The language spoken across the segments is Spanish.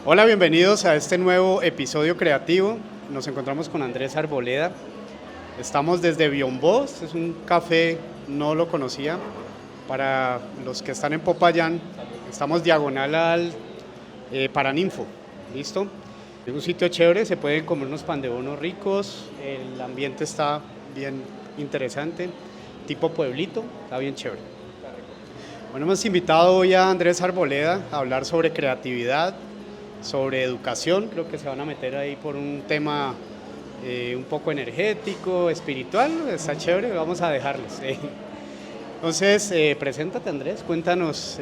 Hola, bienvenidos a este nuevo episodio creativo. Nos encontramos con Andrés Arboleda. Estamos desde Biombó, es un café, no lo conocía. Para los que están en Popayán, estamos diagonal al Paraninfo, ¿listo? Es un sitio chévere, se pueden comer unos pan de bono ricos, el ambiente está bien interesante, tipo pueblito, está bien chévere. Bueno, hemos invitado hoy a Andrés Arboleda a hablar sobre creatividad, sobre educación. Creo que se van a meter ahí por un tema un poco energético, espiritual, está chévere, vamos a dejarles. Entonces, preséntate Andrés, cuéntanos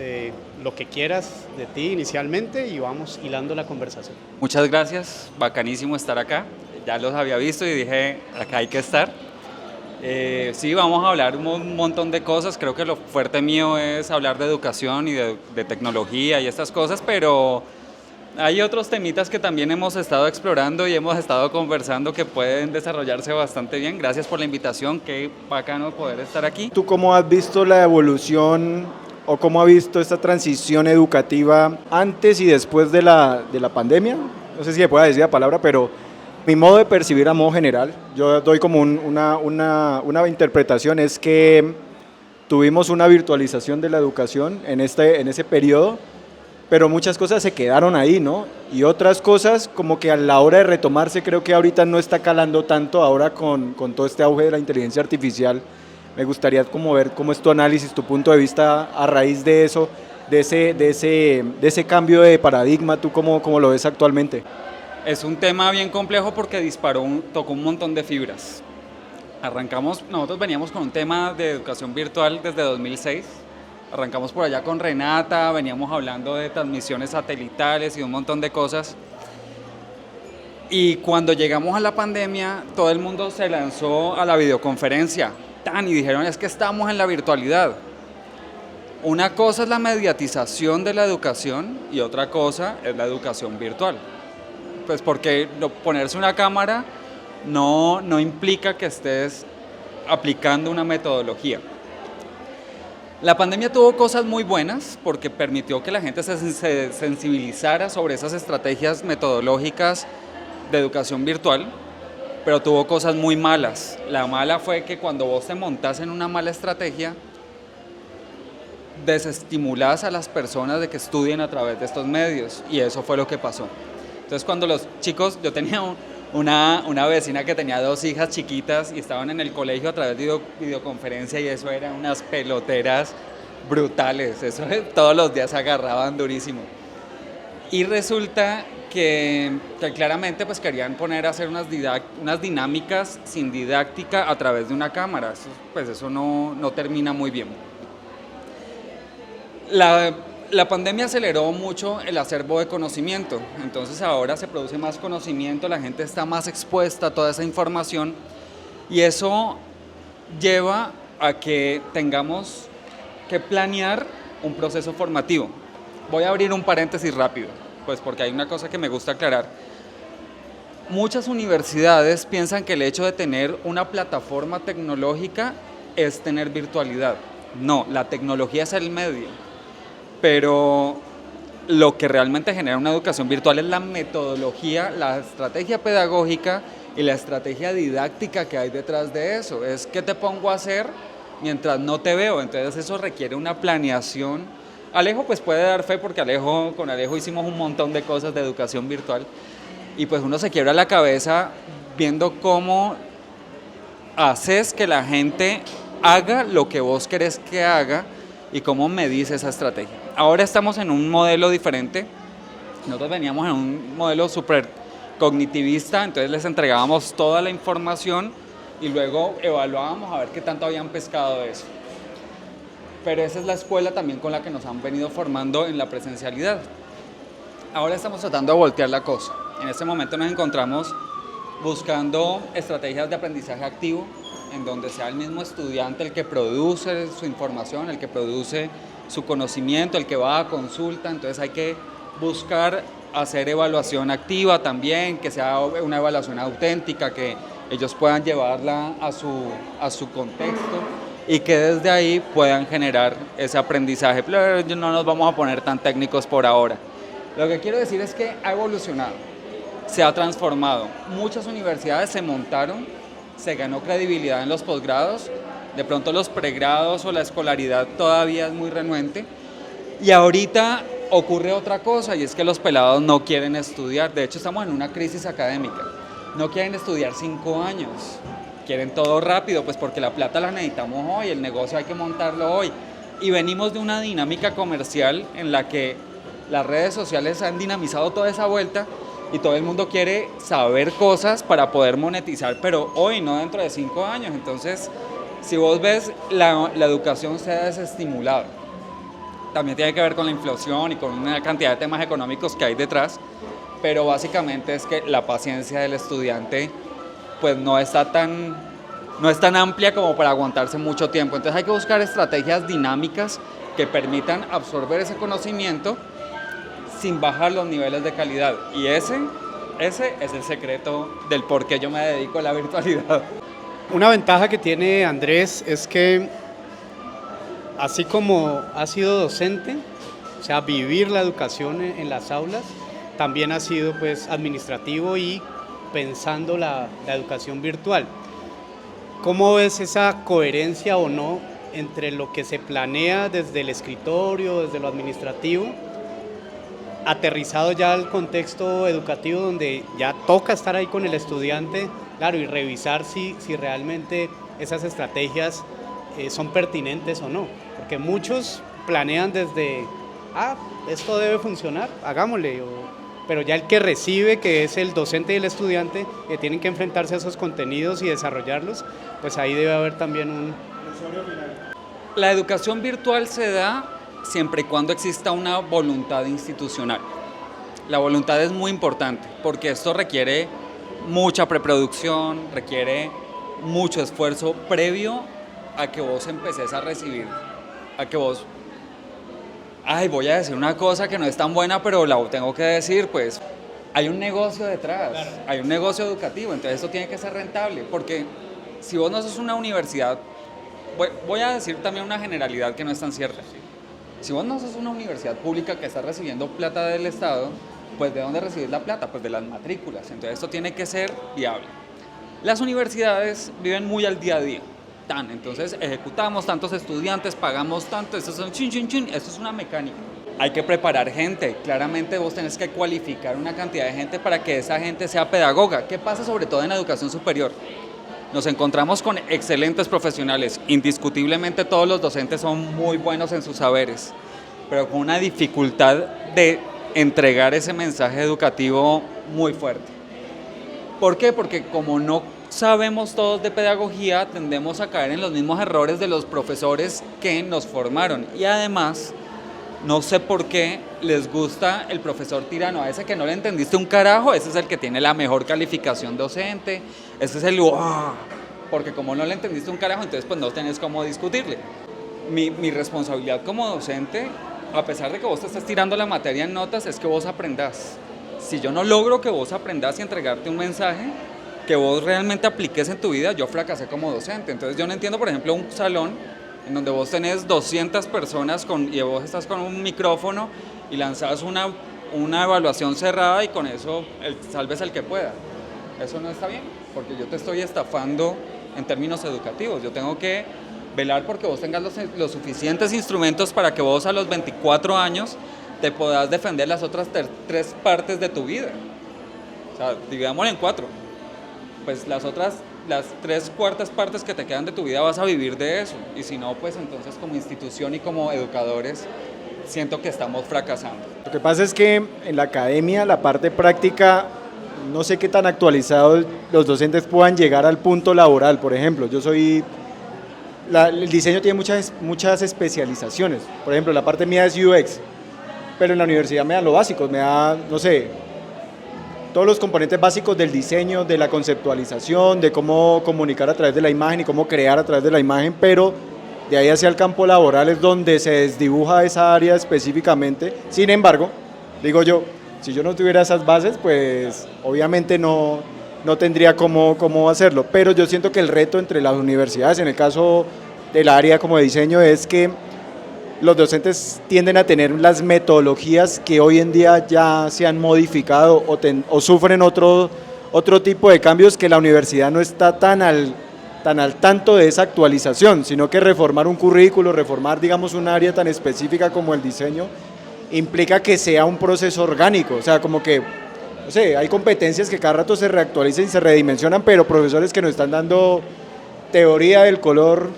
lo que quieras de ti inicialmente y vamos hilando la conversación. Muchas gracias, bacanísimo estar acá. Ya los había visto y dije, acá hay que estar. Sí, vamos a hablar un montón de cosas. Creo que lo fuerte mío es hablar de educación y de tecnología y estas cosas, pero hay otros temitas que también hemos estado explorando y hemos estado conversando que pueden desarrollarse bastante bien. Gracias por la invitación, qué bacano poder estar aquí. ¿Tú cómo has visto la evolución o cómo has visto esta transición educativa antes y después de la pandemia? No sé si se puede decir la palabra, pero mi modo de percibir a modo general, yo doy como una interpretación, es que tuvimos una virtualización de la educación en ese periodo, pero muchas cosas se quedaron ahí, ¿no? Y otras cosas como que a la hora de retomarse creo que ahorita no está calando tanto, ahora con todo este auge de la inteligencia artificial. Me gustaría como ver cómo es tu análisis, tu punto de vista a raíz de eso, de ese cambio de paradigma. ¿Tú cómo lo ves actualmente? Es un tema bien complejo porque tocó un montón de fibras. Nosotros veníamos con un tema de educación virtual desde 2006. Arrancamos por allá con Renata, veníamos hablando de transmisiones satelitales y un montón de cosas. Y cuando llegamos a la pandemia, todo el mundo se lanzó a la videoconferencia. Y dijeron, es que estamos en la virtualidad. Una cosa es la mediatización de la educación y otra cosa es la educación virtual. Pues porque ponerse una cámara no implica que estés aplicando una metodología. La pandemia tuvo cosas muy buenas porque permitió que la gente se sensibilizara sobre esas estrategias metodológicas de educación virtual, pero tuvo cosas muy malas. La mala fue que cuando vos te montás en una mala estrategia, desestimulás a las personas de que estudien a través de estos medios, y eso fue lo que pasó. Entonces cuando los chicos, yo tenía una vecina que tenía 2 hijas chiquitas y estaban en el colegio a través de videoconferencia y eso eran unas peloteras brutales, eso todos los días se agarraban durísimo. Y resulta que claramente pues querían poner a hacer unas dinámicas sin didáctica a través de una cámara, eso no termina muy bien. La pandemia aceleró mucho el acervo de conocimiento, entonces ahora se produce más conocimiento, la gente está más expuesta a toda esa información y eso lleva a que tengamos que planear un proceso formativo. Voy a abrir un paréntesis rápido, pues porque hay una cosa que me gusta aclarar. Muchas universidades piensan que el hecho de tener una plataforma tecnológica es tener virtualidad. No, la tecnología es el medio. Pero lo que realmente genera una educación virtual es la metodología, la estrategia pedagógica y la estrategia didáctica que hay detrás de eso. Es qué te pongo a hacer mientras no te veo, entonces eso requiere una planeación. Alejo pues puede dar fe porque con Alejo hicimos un montón de cosas de educación virtual y pues uno se quiebra la cabeza viendo cómo haces que la gente haga lo que vos querés que haga y cómo medís esa estrategia. Ahora estamos en un modelo diferente. Nosotros veníamos en un modelo súper cognitivista, entonces les entregábamos toda la información y luego evaluábamos a ver qué tanto habían pescado de eso. Pero esa es la escuela también con la que nos han venido formando en la presencialidad. Ahora estamos tratando de voltear la cosa. En este momento nos encontramos buscando estrategias de aprendizaje activo, en donde sea el mismo estudiante el que produce su información, el que produce su conocimiento, el que va a consulta, entonces hay que buscar hacer evaluación activa también, que sea una evaluación auténtica, que ellos puedan llevarla a su contexto y que desde ahí puedan generar ese aprendizaje. Pero no nos vamos a poner tan técnicos por ahora. Lo que quiero decir es que ha evolucionado, se ha transformado. Muchas universidades se montaron, se ganó credibilidad en los posgrados, de pronto los pregrados o la escolaridad todavía es muy renuente. Y ahorita ocurre otra cosa, y es que los pelados no quieren estudiar. De hecho, estamos en una crisis académica. No quieren estudiar 5 años, quieren todo rápido, pues porque la plata la necesitamos hoy, el negocio hay que montarlo hoy. Y venimos de una dinámica comercial en la que las redes sociales han dinamizado toda esa vuelta y todo el mundo quiere saber cosas para poder monetizar, pero hoy, no dentro de 5 años. Entonces, si vos ves, la educación se ha desestimulado. También tiene que ver con la inflación y con una cantidad de temas económicos que hay detrás, pero básicamente es que la paciencia del estudiante pues no es tan amplia como para aguantarse mucho tiempo. Entonces hay que buscar estrategias dinámicas que permitan absorber ese conocimiento sin bajar los niveles de calidad. Y ese es el secreto del por qué yo me dedico a la virtualidad. Una ventaja que tiene Andrés es que, así como ha sido docente, o sea, vivir la educación en las aulas, también ha sido pues administrativo y pensando la educación virtual. ¿Cómo ves esa coherencia o no entre lo que se planea desde el escritorio, desde lo administrativo, aterrizado ya al contexto educativo donde ya toca estar ahí con el estudiante, claro, y revisar si realmente esas estrategias son pertinentes o no? Porque muchos planean desde, esto debe funcionar, hagámosle, pero ya el que recibe, que es el docente y el estudiante, que tienen que enfrentarse a esos contenidos y desarrollarlos, pues ahí debe haber también un... La educación virtual se da siempre y cuando exista una voluntad institucional. La voluntad es muy importante porque esto requiere mucha preproducción, requiere mucho esfuerzo previo a que vos empeces a recibir, a que vos, voy a decir una cosa que no es tan buena, pero la tengo que decir, pues hay un negocio detrás, claro. Hay un negocio educativo, entonces esto tiene que ser rentable, porque si vos no sos una universidad, voy a decir también una generalidad que no es tan cierta. Si vos no sos una universidad pública que está recibiendo plata del Estado, pues ¿de dónde recibís la plata? Pues de las matrículas. Entonces esto tiene que ser viable. Las universidades viven muy al día a día. Entonces ejecutamos tantos estudiantes, pagamos tanto, esto es una mecánica. Hay que preparar gente. Claramente vos tenés que cualificar una cantidad de gente para que esa gente sea pedagoga. ¿Qué pasa sobre todo en la educación superior? Nos encontramos con excelentes profesionales. Indiscutiblemente todos los docentes son muy buenos en sus saberes, pero con una dificultad de entregar ese mensaje educativo muy fuerte. ¿Por qué? Porque como no sabemos todos de pedagogía, tendemos a caer en los mismos errores de los profesores que nos formaron. Y además, no sé por qué les gusta el profesor tirano, a ese que no le entendiste un carajo, ese es el que tiene la mejor calificación docente, ese es el porque como no le entendiste un carajo, entonces pues no tenés cómo discutirle. Mi responsabilidad como docente, a pesar de que vos te estés tirando la materia en notas, es que vos aprendás. Si yo no logro que vos aprendás y entregarte un mensaje que vos realmente apliques en tu vida, yo fracasé como docente. Entonces yo no entiendo, por ejemplo, un salón en donde vos tenés 200 personas y vos estás con un micrófono y lanzás una evaluación cerrada y con eso salves el que pueda. Eso no está bien, porque yo te estoy estafando en términos educativos. Yo tengo que velar porque vos tengas los suficientes instrumentos para que vos a los 24 años te puedas defender las otras 3 partes de tu vida. O sea, dividámoslo en 4. Pues las 3/4 partes que te quedan de tu vida vas a vivir de eso. Y si no, pues entonces como institución y como educadores siento que estamos fracasando. Lo que pasa es que en la academia la parte práctica, no sé qué tan actualizados los docentes puedan llegar al punto laboral. Por ejemplo, el diseño tiene muchas especializaciones. Por ejemplo, la parte mía es UX, pero en la universidad me dan lo básico, me da, no sé, todos los componentes básicos del diseño, de la conceptualización, de cómo comunicar a través de la imagen y cómo crear a través de la imagen, pero de ahí hacia el campo laboral es donde se desdibuja esa área específicamente. Sin embargo, digo yo, si yo no tuviera esas bases, pues obviamente no tendría cómo hacerlo, pero yo siento que el reto entre las universidades, en el caso del área como de diseño, es que los docentes tienden a tener las metodologías que hoy en día ya se han modificado o sufren otro tipo de cambios, que la universidad no está tan al tanto de esa actualización, sino que reformar un currículo, reformar, digamos, un área tan específica como el diseño, implica que sea un proceso orgánico, o sea, como que, no sé, hay competencias que cada rato se reactualizan y se redimensionan, pero profesores que nos están dando teoría del color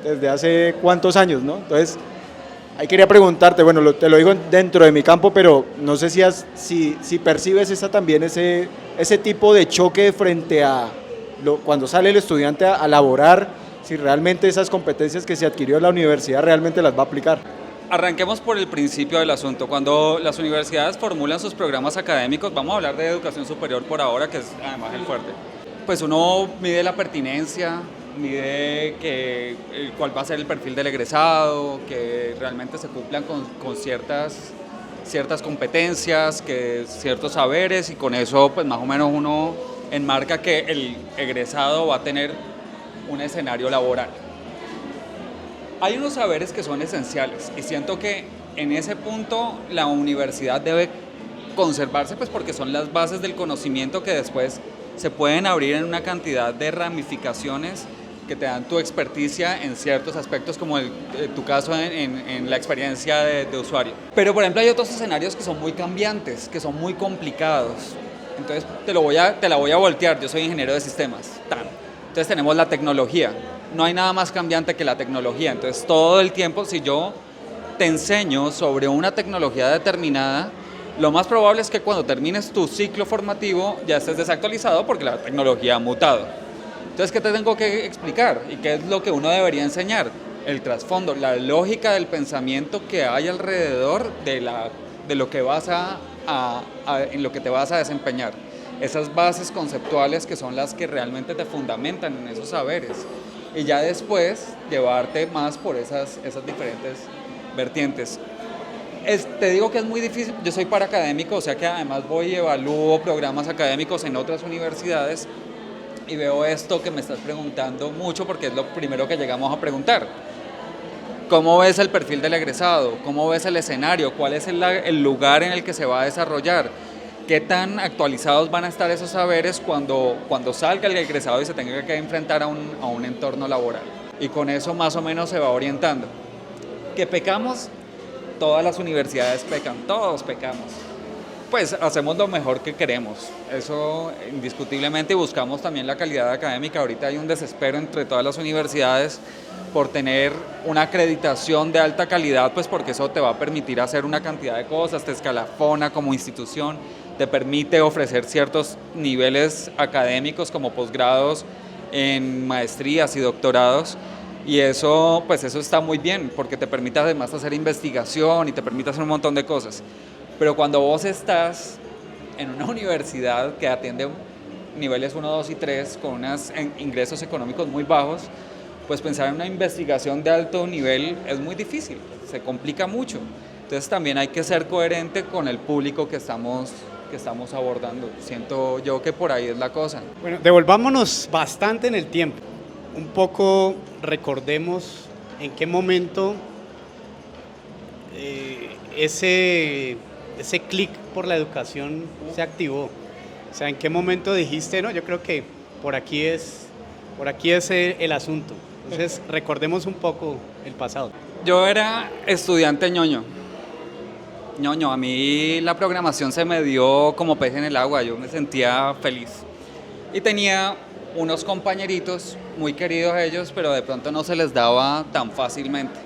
desde hace cuántos años, ¿no? Entonces, ahí quería preguntarte, bueno, te lo digo dentro de mi campo, pero no sé si percibes también ese tipo de choque frente a cuando sale el estudiante a laborar, si realmente esas competencias que se adquirió en la universidad realmente las va a aplicar. Arranquemos por el principio del asunto. Cuando las universidades formulan sus programas académicos, vamos a hablar de educación superior por ahora, que es además el fuerte, pues uno mide la pertinencia, mide cuál va a ser el perfil del egresado, que realmente se cumplan con ciertas competencias, ciertos saberes, y con eso pues más o menos uno enmarca que el egresado va a tener un escenario laboral. Hay unos saberes que son esenciales y siento que en ese punto la universidad debe conservarse, pues porque son las bases del conocimiento que después se pueden abrir en una cantidad de ramificaciones que te dan tu experticia en ciertos aspectos, como tu caso en la experiencia de usuario. Pero por ejemplo hay otros escenarios que son muy cambiantes, que son muy complicados. Entonces te la voy a voltear, yo soy ingeniero de sistemas. Entonces tenemos la tecnología. No hay nada más cambiante que la tecnología. Entonces todo el tiempo, si yo te enseño sobre una tecnología determinada, lo más probable es que cuando termines tu ciclo formativo ya estés desactualizado porque la tecnología ha mutado. Entonces, ¿qué te tengo que explicar? ¿Y qué es lo que uno debería enseñar? El trasfondo, la lógica del pensamiento que hay alrededor de lo que en lo que te vas a desempeñar. Esas bases conceptuales que son las que realmente te fundamentan en esos saberes. Y ya después llevarte más por esas diferentes vertientes. Te digo que es muy difícil, yo soy paraacadémico, o sea que además voy y evalúo programas académicos en otras universidades y veo esto que me estás preguntando mucho porque es lo primero que llegamos a preguntar. ¿Cómo ves el perfil del egresado? ¿Cómo ves el escenario? ¿Cuál es el lugar en el que se va a desarrollar? ¿Qué tan actualizados van a estar esos saberes cuando salga el egresado y se tenga que enfrentar a un entorno laboral? Y con eso más o menos se va orientando. ¿Que pecamos? Todas las universidades pecan, todos pecamos. Pues hacemos lo mejor que queremos, eso indiscutiblemente, y buscamos también la calidad académica. Ahorita hay un desespero entre todas las universidades por tener una acreditación de alta calidad, pues porque eso te va a permitir hacer una cantidad de cosas, te escalafona como institución, te permite ofrecer ciertos niveles académicos como posgrados en maestrías y doctorados. Y eso, pues eso está muy bien, porque te permite además hacer investigación y te permite hacer un montón de cosas. Pero cuando vos estás en una universidad que atiende niveles 1, 2 y 3 con unos ingresos económicos muy bajos, pues pensar en una investigación de alto nivel es muy difícil, se complica mucho. Entonces también hay que ser coherente con el público que estamos abordando. Siento yo que por ahí es la cosa. Bueno, devolvámonos bastante en el tiempo. Un poco recordemos en qué momento ese clic por la educación se activó. O sea, en qué momento dijiste, no, yo creo que por aquí es el asunto. Entonces, recordemos un poco el pasado. Yo era estudiante ñoño, a mí la programación se me dio como pez en el agua, yo me sentía feliz. Y tenía unos compañeritos muy queridos ellos, pero de pronto no se les daba tan fácilmente.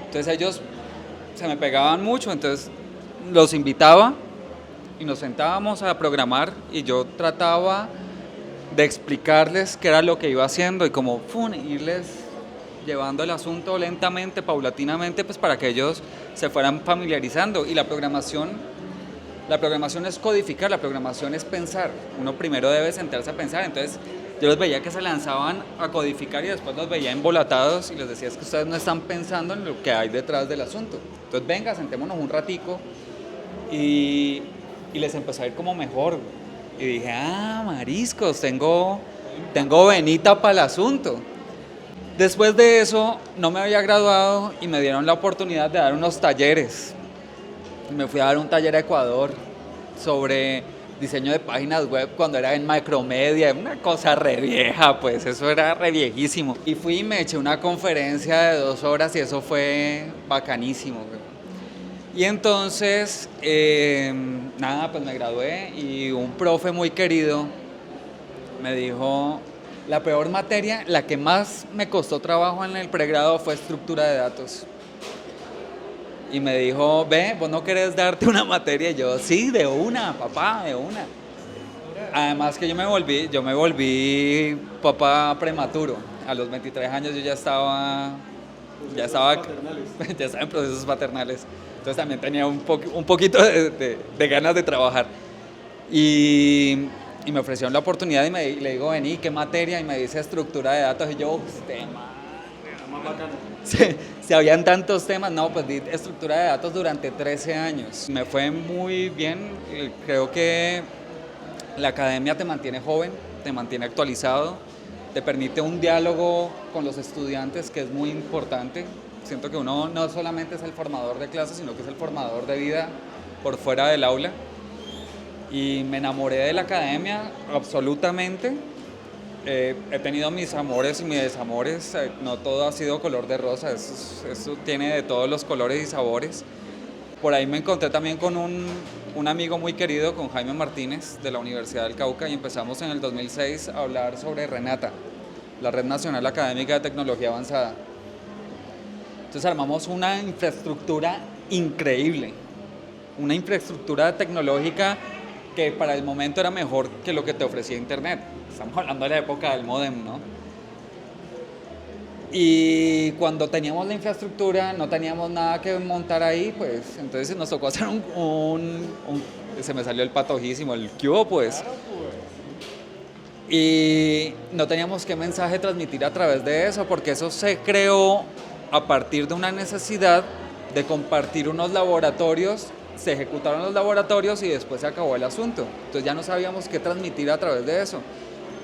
Entonces ellos se me pegaban mucho, entonces los invitaba y nos sentábamos a programar y yo trataba de explicarles qué era lo que iba haciendo y como irles llevando el asunto lentamente, paulatinamente, pues para que ellos se fueran familiarizando. Y la programación es codificar, la programación es pensar. Uno primero debe sentarse a pensar. Entonces yo los veía que se lanzaban a codificar y después los veía embolatados y les decía, es que ustedes no están pensando en lo que hay detrás del asunto. Entonces venga, sentémonos un ratico y les empezó a ir como mejor. Y dije, mariscos, tengo venita para el asunto. Después de eso, no me había graduado y me dieron la oportunidad de dar unos talleres. Me fui a dar un taller a Ecuador sobre diseño de páginas web cuando era en Macromedia, una cosa re vieja, pues eso era re viejísimo. Y fui y me eché una conferencia de 2 horas y eso fue bacanísimo. Y entonces, nada, pues me gradué y un profe muy querido me dijo, la peor materia, la que más me costó trabajo en el pregrado fue estructura de datos. Y me dijo, ve, ¿vos no querés darte una materia? Y yo, sí, de una, papá, de una. Además que yo me volví papá prematuro. A los 23 años yo ya estaba ya estaba en procesos paternales. Entonces también tenía un poquito de ganas de trabajar. Y me ofrecieron la oportunidad y le digo, vení, ¿qué materia? Y me dice estructura de datos. Y yo, tema. Si habían tantos temas, no, pues di estructura de datos durante 13 años. Me fue muy bien, creo que la academia te mantiene joven, te mantiene actualizado, te permite un diálogo con los estudiantes que es muy importante. Siento que uno no solamente es el formador de clases, sino que es el formador de vida por fuera del aula. Y me enamoré de la academia absolutamente. He tenido mis amores y mis desamores, no todo ha sido color de rosa, eso tiene de todos los colores y sabores. Por ahí me encontré también con un amigo muy querido, con Jaime Martínez de la Universidad del Cauca, y empezamos en el 2006 a hablar sobre Renata, la Red Nacional Académica de Tecnología Avanzada. Entonces armamos una infraestructura increíble, una infraestructura tecnológica que para el momento era mejor que lo que te ofrecía Internet. Estamos hablando de la época del módem, ¿no? Y cuando teníamos la infraestructura, no teníamos nada que montar ahí, pues entonces nos tocó hacer se me salió el patojísimo, el cubo, pues. Y no teníamos qué mensaje transmitir a través de eso, porque eso se creó a partir de una necesidad de compartir unos laboratorios. Se ejecutaron los laboratorios y después se acabó el asunto. Entonces ya no sabíamos qué transmitir a través de eso.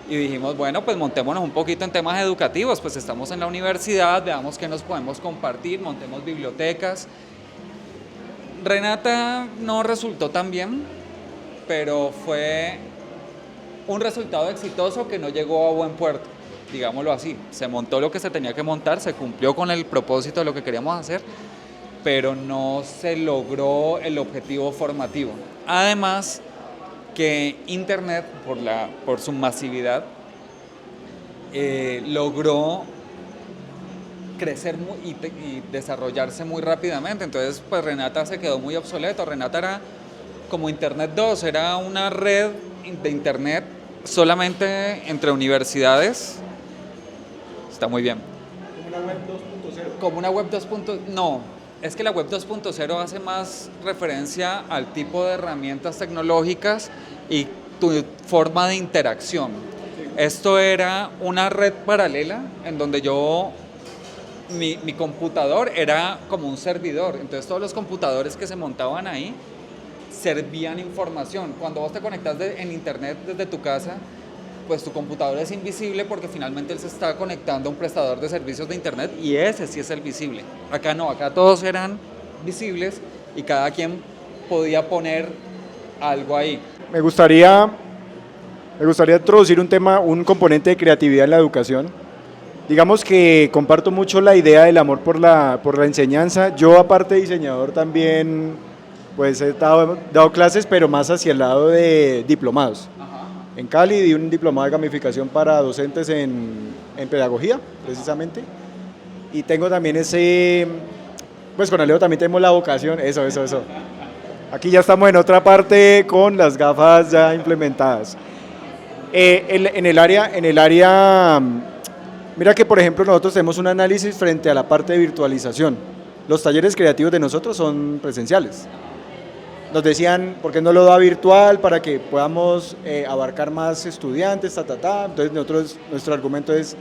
Y dijimos, bueno, pues montémonos un poquito en temas educativos, pues estamos en la universidad, veamos qué nos podemos compartir, montemos bibliotecas. Renata no resultó tan bien, pero fue un resultado exitoso que no llegó a buen puerto, digámoslo así. Se montó lo que se tenía que montar, se cumplió con el propósito de lo que queríamos hacer, pero no se logró el objetivo formativo. Además, que Internet, por su masividad, logró crecer y desarrollarse muy rápidamente. Entonces, pues Renata se quedó muy obsoleto. Renata era como Internet 2, era una red de Internet solamente entre universidades. Está muy bien. Como una web 2.0. Como una web 2.0, no. Es que la web 2.0 hace más referencia al tipo de herramientas tecnológicas y tu forma de interacción. Sí. Esto era una red paralela en donde mi computador era como un servidor. Entonces todos los computadores que se montaban ahí servían información. Cuando vos te conectas en internet desde tu casa, pues tu computador es invisible porque finalmente él se está conectando a un prestador de servicios de internet y ese sí es el visible. Acá no, acá todos eran visibles y cada quien podía poner algo ahí. Me gustaría introducir un componente de creatividad en la educación. Digamos que comparto mucho la idea del amor por la enseñanza. Yo, aparte de diseñador, también pues he dado clases, pero más hacia el lado de diplomados. En Cali di un diplomado de gamificación para docentes en pedagogía, precisamente. Y tengo también pues con Alejo también tenemos la vocación, eso. Aquí ya estamos en otra parte con las gafas ya implementadas. En el área, mira que por ejemplo nosotros tenemos un análisis frente a la parte de virtualización. Los talleres creativos de nosotros son presenciales. Nos decían, ¿por qué no lo da virtual para que podamos abarcar más estudiantes, Entonces nuestro argumento es,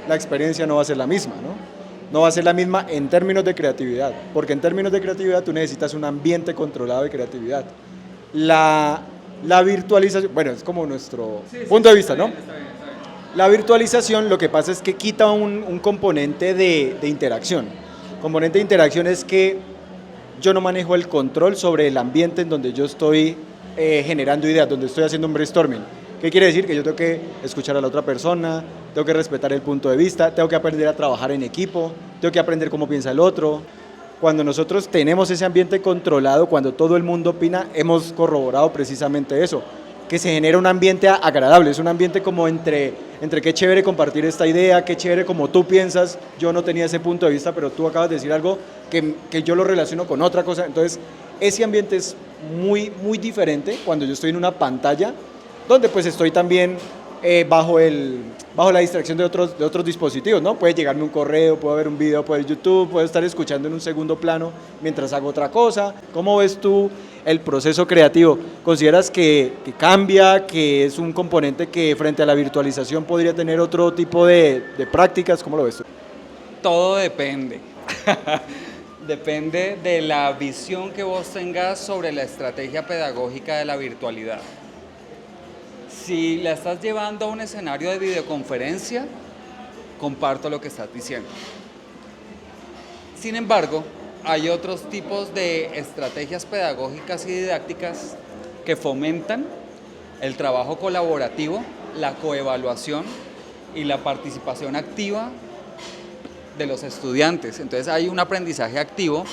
la experiencia no va a ser la misma, ¿no? No va a ser la misma en términos de creatividad, porque en términos de creatividad tú necesitas un ambiente controlado de creatividad. La virtualización, bueno, es como nuestro punto de vista, ¿no? Está bien. La virtualización lo que pasa es que quita un componente de interacción. Componente de interacción es que yo no manejo el control sobre el ambiente en donde yo estoy generando ideas, donde estoy haciendo un brainstorming. ¿Qué quiere decir? Que yo tengo que escuchar a la otra persona, tengo que respetar el punto de vista, tengo que aprender a trabajar en equipo, tengo que aprender cómo piensa el otro. Cuando nosotros tenemos ese ambiente controlado, cuando todo el mundo opina, hemos corroborado precisamente eso, que se genera un ambiente agradable, es un ambiente como entre qué chévere compartir esta idea, qué chévere como tú piensas, yo no tenía ese punto de vista, pero tú acabas de decir algo que yo lo relaciono con otra cosa. Entonces, ese ambiente es muy, muy diferente cuando yo estoy en una pantalla, donde pues estoy también bajo la distracción de otros dispositivos, ¿no? Puede llegarme un correo, puedo ver un video por YouTube, puedo estar escuchando en un segundo plano mientras hago otra cosa. ¿Cómo ves tú el proceso creativo? ¿Consideras que cambia, que es un componente que frente a la virtualización podría tener otro tipo de prácticas? ¿Cómo lo ves tú? Todo depende. Depende de la visión que vos tengas sobre la estrategia pedagógica de la virtualidad. Si la estás llevando a un escenario de videoconferencia, comparto lo que estás diciendo. Sin embargo, hay otros tipos de estrategias pedagógicas y didácticas que fomentan el trabajo colaborativo, la coevaluación y la participación activa de los estudiantes. Entonces hay un aprendizaje activo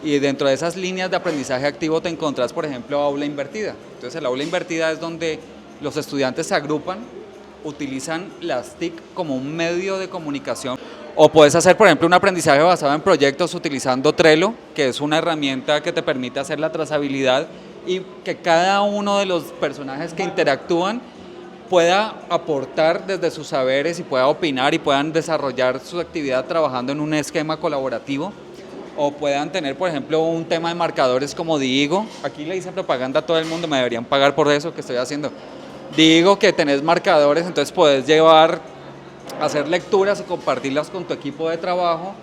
y dentro de esas líneas de aprendizaje activo te encontrás, por ejemplo, aula invertida. Entonces el aula invertida es donde los estudiantes se agrupan, utilizan las TIC como un medio de comunicación. O puedes hacer, por ejemplo, un aprendizaje basado en proyectos utilizando Trello, que es una herramienta que te permite hacer la trazabilidad y que cada uno de los personajes que interactúan pueda aportar desde sus saberes y pueda opinar y puedan desarrollar su actividad trabajando en un esquema colaborativo. O puedan tener, por ejemplo, un tema de marcadores como Diigo. Aquí le hice propaganda a todo el mundo, me deberían pagar por eso que estoy haciendo. Digo que tenés marcadores, entonces podés hacer lecturas y compartirlas con tu equipo de trabajo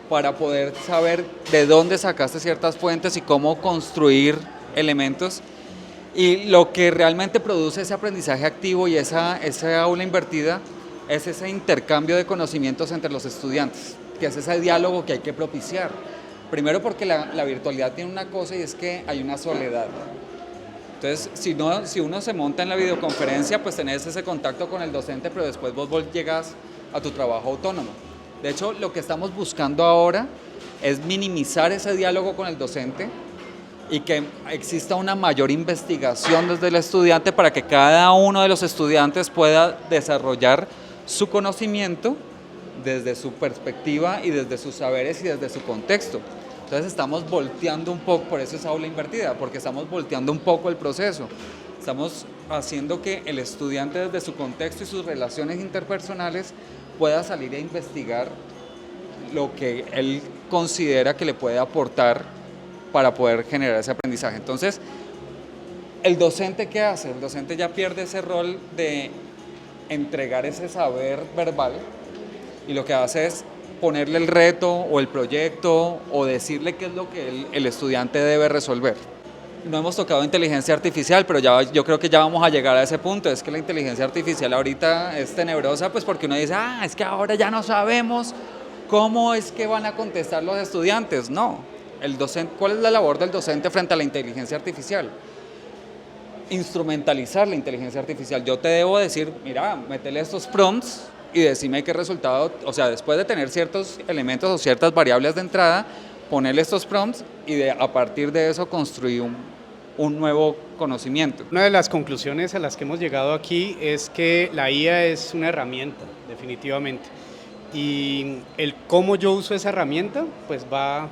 para poder saber de dónde sacaste ciertas fuentes y cómo construir elementos. Y lo que realmente produce ese aprendizaje activo y esa aula invertida es ese intercambio de conocimientos entre los estudiantes, que es ese diálogo que hay que propiciar. Primero porque la virtualidad tiene una cosa y es que hay una soledad. Entonces, si uno se monta en la videoconferencia, pues tenés ese contacto con el docente, pero después vos llegas a tu trabajo autónomo. De hecho, lo que estamos buscando ahora es minimizar ese diálogo con el docente y que exista una mayor investigación desde el estudiante para que cada uno de los estudiantes pueda desarrollar su conocimiento desde su perspectiva y desde sus saberes y desde su contexto. Entonces estamos volteando un poco, por eso es aula invertida, porque estamos volteando un poco el proceso. Estamos haciendo que el estudiante desde su contexto y sus relaciones interpersonales pueda salir a investigar lo que él considera que le puede aportar para poder generar ese aprendizaje. Entonces, ¿el docente qué hace? El docente ya pierde ese rol de entregar ese saber verbal y lo que hace es ponerle el reto o el proyecto o decirle qué es lo que el estudiante debe resolver. No hemos tocado inteligencia artificial, pero yo creo que ya vamos a llegar a ese punto. Es que la inteligencia artificial ahorita es tenebrosa, pues porque uno dice, es que ahora ya no sabemos cómo es que van a contestar los estudiantes. No, el docente, ¿cuál es la labor del docente frente a la inteligencia artificial? Instrumentalizar la inteligencia artificial. Yo te debo decir, mira, métele estos prompts y decime qué resultado, o sea, después de tener ciertos elementos o ciertas variables de entrada, ponerle estos prompts y a partir de eso construir un nuevo conocimiento. Una de las conclusiones a las que hemos llegado aquí es que la IA es una herramienta, definitivamente. Y el cómo yo uso esa herramienta, pues va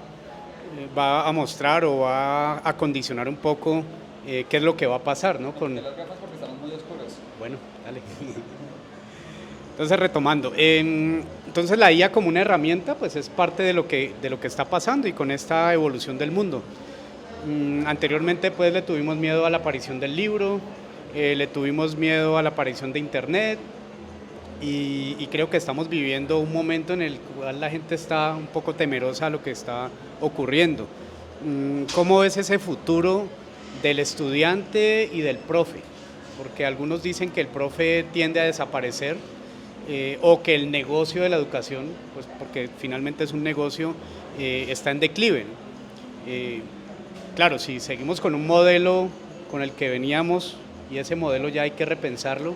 a mostrar o va a condicionar un poco qué es lo que va a pasar, ¿no? Las gafas porque estamos muy oscuras. Bueno, dale. Entonces, retomando, entonces la IA como una herramienta pues es parte de lo que está pasando y con esta evolución del mundo. Anteriormente pues le tuvimos miedo a la aparición del libro, le tuvimos miedo a la aparición de internet y creo que estamos viviendo un momento en el cual la gente está un poco temerosa a lo que está ocurriendo. ¿Cómo es ese futuro del estudiante y del profe? Porque algunos dicen que el profe tiende a desaparecer o que el negocio de la educación, pues porque finalmente es un negocio, está en declive. Claro, si seguimos con un modelo con el que veníamos y ese modelo ya hay que repensarlo,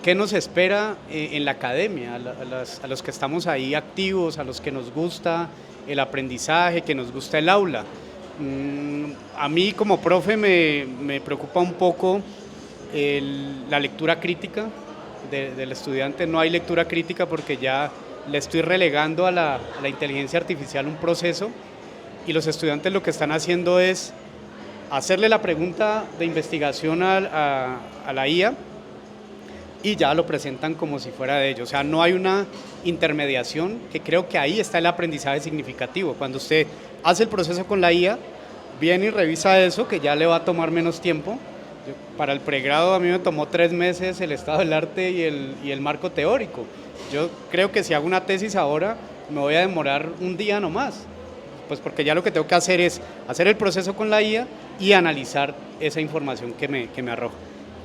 ¿qué nos espera en la academia? A los que estamos ahí activos, a los que nos gusta el aprendizaje, que nos gusta el aula. A mí como profe me preocupa un poco la lectura crítica del estudiante. No hay lectura crítica porque ya le estoy relegando a la inteligencia artificial un proceso, y los estudiantes lo que están haciendo es hacerle la pregunta de investigación a la IA y ya lo presentan como si fuera de ellos. O sea, no hay una intermediación, que creo que ahí está el aprendizaje significativo. Cuando usted hace el proceso con la IA, viene y revisa eso, que ya le va a tomar menos tiempo. Para el pregrado a mí me tomó 3 meses el estado del arte y el marco teórico. Yo creo que si hago una tesis ahora me voy a demorar un día nomás, pues porque ya lo que tengo que hacer es hacer el proceso con la IA y analizar esa información que me arroja.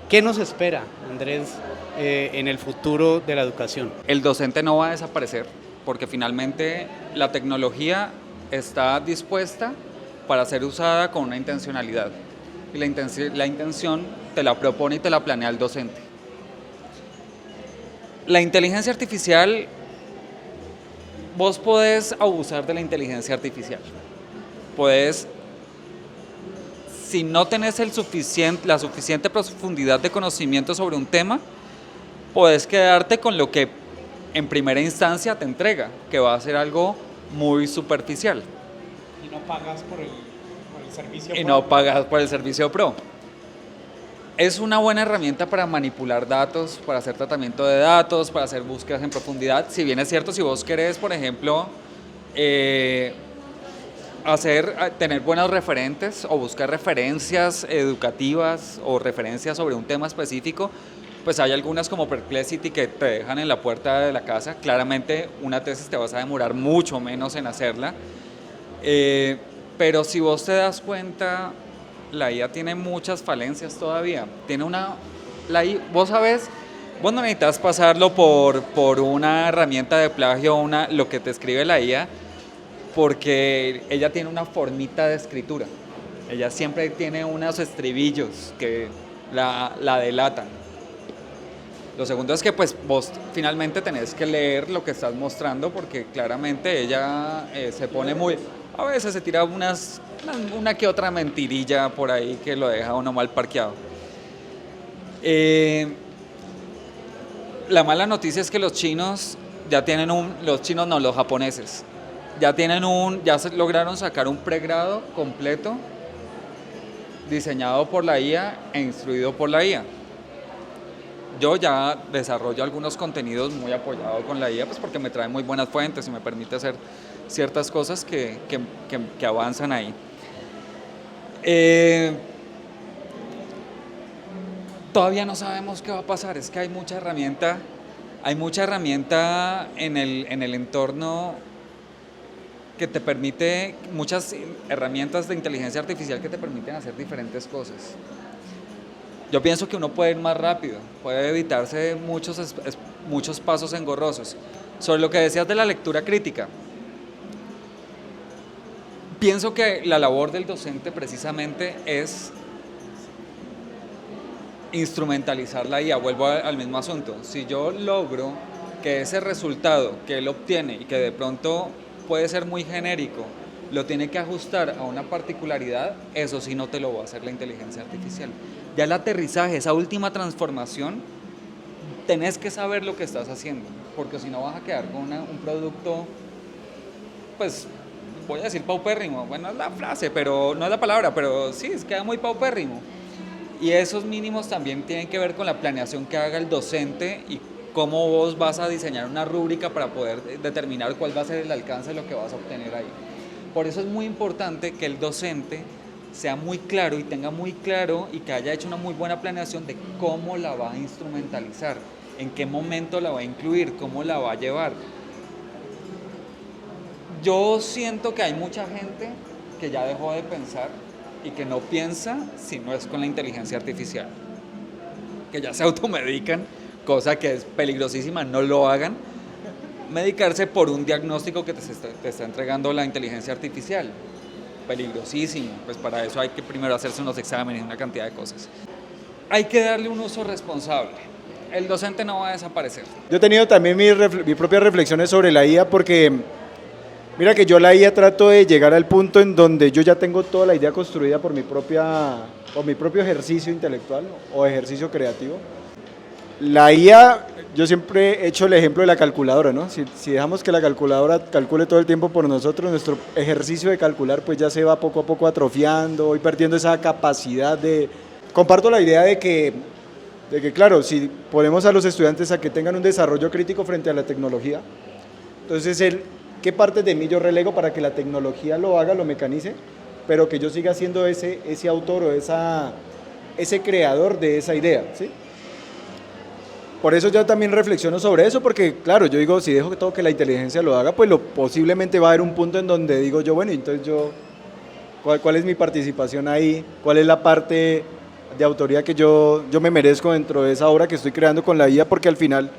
¿Qué nos espera, Andrés, en el futuro de la educación? El docente no va a desaparecer porque finalmente la tecnología está dispuesta para ser usada con una intencionalidad. Y la intención te la propone y te la planea el docente. La inteligencia artificial, vos podés abusar de la inteligencia artificial. Podés, si no tenés la suficiente profundidad de conocimiento sobre un tema, podés quedarte con lo que en primera instancia te entrega, que va a ser algo muy superficial. Y no pagas por el servicio y pro. no pagas por el servicio pro. Es una buena herramienta para manipular datos, para hacer tratamiento de datos, para hacer búsquedas en profundidad. Si bien es cierto, si vos querés, por ejemplo, tener buenos referentes o buscar referencias educativas o referencias sobre un tema específico, pues hay algunas como Perplexity que te dejan en la puerta de la casa. Claramente una tesis te vas a demorar mucho menos en hacerla. Pero si vos te das cuenta, la IA tiene muchas falencias todavía. Vos sabés, vos no necesitas pasarlo por una herramienta de plagio, lo que te escribe la IA, porque ella tiene una formita de escritura. Ella siempre tiene unos estribillos que la delatan. Lo segundo es que pues vos finalmente tenés que leer lo que estás mostrando, porque claramente ella se pone muy... A veces se tira una que otra mentirilla por ahí que lo deja uno mal parqueado. La mala noticia es que los chinos ya tienen los japoneses, ya lograron sacar un pregrado completo diseñado por la IA e instruido por la IA. Yo ya desarrollo algunos contenidos muy apoyados con la IA, pues porque me trae muy buenas fuentes y me permite hacer ciertas cosas que avanzan ahí. Todavía no sabemos qué va a pasar, es que hay mucha herramienta en el entorno que te permite, muchas herramientas de inteligencia artificial que te permiten hacer diferentes cosas. Yo pienso que uno puede ir más rápido, puede evitarse muchos pasos engorrosos. Sobre lo que decías de la lectura crítica, pienso que la labor del docente precisamente es instrumentalizar la IA. Vuelvo al mismo asunto. Si yo logro que ese resultado que él obtiene y que de pronto puede ser muy genérico, lo tiene que ajustar a una particularidad, eso sí no te lo va a hacer la inteligencia artificial. Ya el aterrizaje, esa última transformación, tenés que saber lo que estás haciendo, porque si no vas a quedar con un producto, pues voy a decir paupérrimo. Bueno, es la frase, pero no es la palabra, pero sí, queda muy paupérrimo. Y esos mínimos también tienen que ver con la planeación que haga el docente y cómo vos vas a diseñar una rúbrica para poder determinar cuál va a ser el alcance de lo que vas a obtener ahí. Por eso es muy importante que el docente sea muy claro y tenga muy claro y que haya hecho una muy buena planeación de cómo la va a instrumentalizar, en qué momento la va a incluir, cómo la va a llevar. Yo siento que hay mucha gente que ya dejó de pensar y que no piensa si no es con la inteligencia artificial, que ya se automedican cosa que es peligrosísima, no lo hagan. Medicarse por un diagnóstico que te está entregando la inteligencia artificial, peligrosísimo, pues para eso hay que primero hacerse unos exámenes y una cantidad de cosas. Hay que darle un uso responsable. El docente no va a desaparecer. Yo he tenido también mis propias reflexiones sobre la IA porque, mira que yo la IA trato de llegar al punto en donde yo ya tengo toda la idea construida por mi propio ejercicio intelectual o ejercicio creativo. La IA, yo siempre he hecho el ejemplo de la calculadora, ¿no? Si dejamos que la calculadora calcule todo el tiempo por nosotros, nuestro ejercicio de calcular pues ya se va poco a poco atrofiando y perdiendo esa capacidad de... Comparto la idea de que claro, si ponemos a los estudiantes a que tengan un desarrollo crítico frente a la tecnología, entonces ¿qué parte de mí yo relego para que la tecnología lo haga, lo mecanice, pero que yo siga siendo ese autor o ese creador de esa idea, ¿sí? Por eso yo también reflexiono sobre eso, porque claro, yo digo, si dejo que todo que la inteligencia lo haga, pues posiblemente va a haber un punto en donde digo yo, bueno, entonces ¿cuál es mi participación ahí? ¿Cuál es la parte de autoría que yo me merezco dentro de esa obra que estoy creando con la IA? Porque al final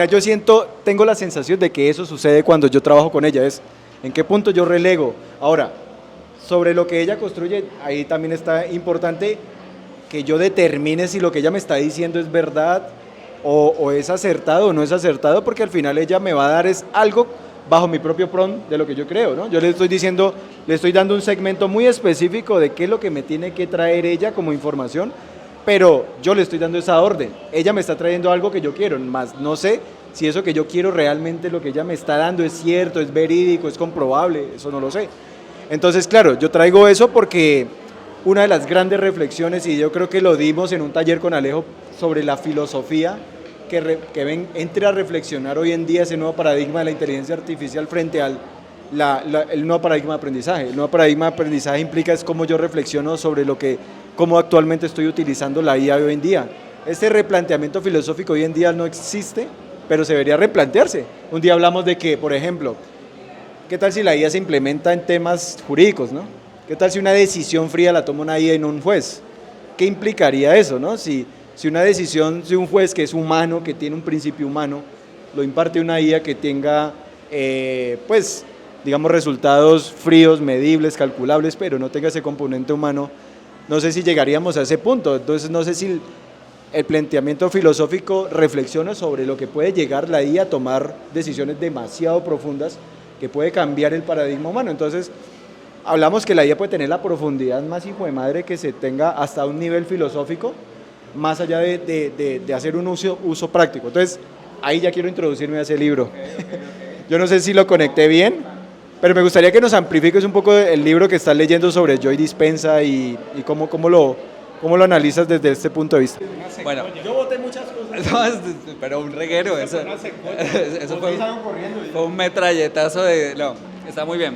yo tengo la sensación de que eso sucede cuando yo trabajo con ella, es en qué punto yo relego. Ahora, sobre lo que ella construye, ahí también está importante que yo determine si lo que ella me está diciendo es verdad o es acertado o no es acertado, porque al final ella me va a dar es algo bajo mi propio prompt de lo que yo creo, ¿no? Yo le estoy dando un segmento muy específico de qué es lo que me tiene que traer ella como información, pero yo le estoy dando esa orden. Ella me está trayendo algo que yo quiero, más no sé si eso que yo quiero realmente lo que ella me está dando es cierto, es verídico, es comprobable, eso no lo sé. Entonces, claro, yo traigo eso porque una de las grandes reflexiones, y yo creo que lo dimos en un taller con Alejo sobre la filosofía, que entre a reflexionar hoy en día ese nuevo paradigma de la inteligencia artificial frente al el nuevo paradigma de aprendizaje. El nuevo paradigma de aprendizaje implica es cómo yo reflexiono sobre cómo actualmente estoy utilizando la IA hoy en día. Este replanteamiento filosófico hoy en día no existe, pero se debería replantearse. Un día hablamos de que, por ejemplo, ¿qué tal si la IA se implementa en temas jurídicos, ¿no? ¿Qué tal si una decisión fría la toma una IA y no un juez? ¿Qué implicaría eso, no? Si una decisión de un juez que es humano, que tiene un principio humano, lo imparte una IA que tenga, pues, digamos, resultados fríos, medibles, calculables, pero no tenga ese componente humano, no sé si llegaríamos a ese punto. Entonces, no sé si el planteamiento filosófico reflexiona sobre lo que puede llegar la IA a tomar decisiones demasiado profundas que puede cambiar el paradigma humano. Entonces, hablamos que la IA puede tener la profundidad más hijo de madre que se tenga hasta un nivel filosófico, más allá de hacer un uso práctico. Entonces, ahí ya quiero introducirme a ese libro. Okay. Yo no sé si lo conecté bien, pero me gustaría que nos amplifiques un poco el libro que estás leyendo sobre Joe Dispenza y cómo lo analizas desde este punto de vista. Bueno, yo voté muchas cosas. No, pero un reguero, eso fue un metralletazo no, está muy bien.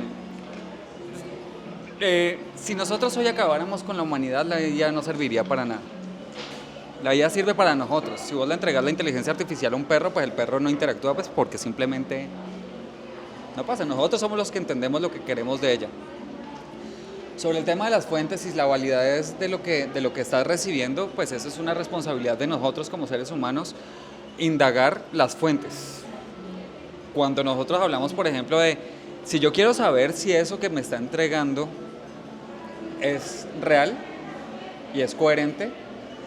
Si nosotros hoy acabáramos con la humanidad, la IA no serviría para nada. La IA sirve para nosotros. Si vos le entregas la inteligencia artificial a un perro, pues el perro no interactúa, pues porque simplemente no pasa. Nosotros somos los que entendemos lo que queremos de ella. Sobre el tema de las fuentes y la validez de lo que estás recibiendo, pues eso es una responsabilidad de nosotros como seres humanos, indagar las fuentes. Cuando nosotros hablamos, por ejemplo, de si yo quiero saber si eso que me está entregando es real y es coherente,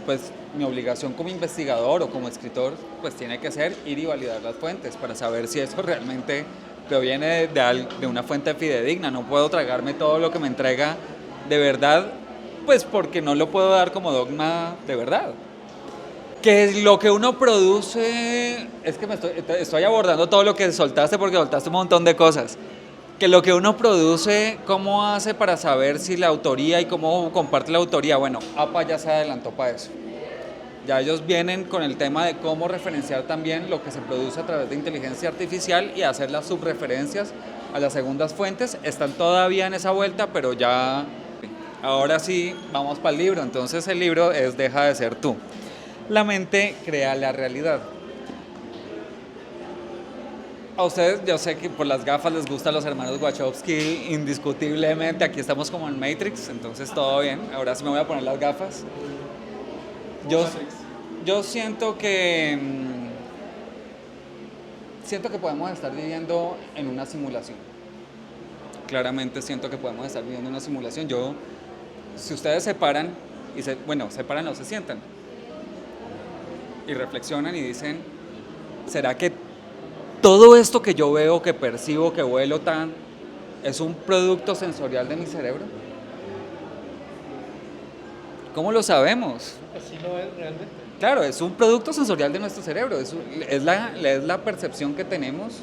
pues mi obligación como investigador o como escritor pues tiene que ser ir y validar las fuentes para saber si eso realmente proviene de una fuente fidedigna. No puedo tragarme todo lo que me entrega de verdad, pues porque no lo puedo dar como dogma de verdad. Que lo que uno produce, es que estoy abordando todo lo que soltaste porque soltaste un montón de cosas. Que lo que uno produce, ¿cómo hace para saber si la autoría y cómo comparte la autoría? Bueno, APA ya se adelantó para eso. Ya ellos vienen con el tema de cómo referenciar también lo que se produce a través de inteligencia artificial y hacer las subreferencias a las segundas fuentes. Están todavía en esa vuelta, pero ya, ahora sí, vamos para el libro. Entonces el libro es Deja de ser tú. La mente crea la realidad. A ustedes, yo sé que por las gafas les gustan los hermanos Wachowski, indiscutiblemente. Aquí estamos como en Matrix, entonces todo bien. Ahora sí me voy a poner las gafas. yo siento que podemos estar viviendo en una simulación. Claramente siento que podemos estar viviendo en una simulación. Si ustedes se paran se paran o se sientan y reflexionan y dicen, ¿será que todo esto que yo veo, que percibo, que huelo es un producto sensorial de mi cerebro? ¿Cómo lo sabemos? Así lo es realmente. Claro, es un producto sensorial de nuestro cerebro, es la percepción que tenemos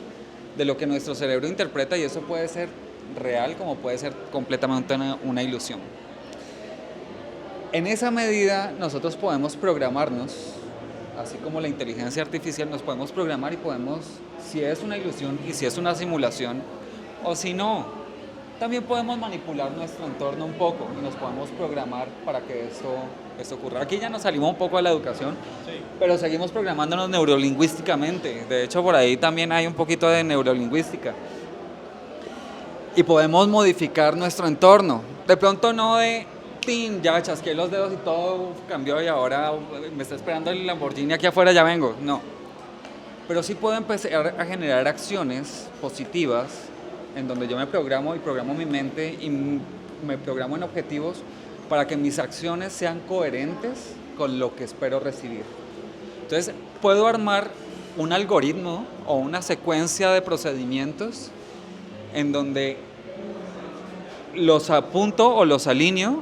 de lo que nuestro cerebro interpreta, y eso puede ser real como puede ser completamente una ilusión. En esa medida nosotros podemos programarnos, así como la inteligencia artificial, nos podemos programar y podemos, si es una ilusión y si es una simulación, o si no, también podemos manipular nuestro entorno un poco y nos podemos programar para que esto ocurra. Aquí ya nos salimos un poco de la educación, pero seguimos programándonos neurolingüísticamente. De hecho, por ahí también hay un poquito de neurolingüística. Y podemos modificar nuestro entorno. De pronto no de, ¡tin!, ya chasqué los dedos y todo cambió y ahora me está esperando el Lamborghini aquí afuera, ya vengo. No. Pero sí puedo empezar a generar acciones positivas en donde yo me programo y programo mi mente y me programo en objetivos para que mis acciones sean coherentes con lo que espero recibir. Entonces, puedo armar un algoritmo o una secuencia de procedimientos en donde los apunto o los alineo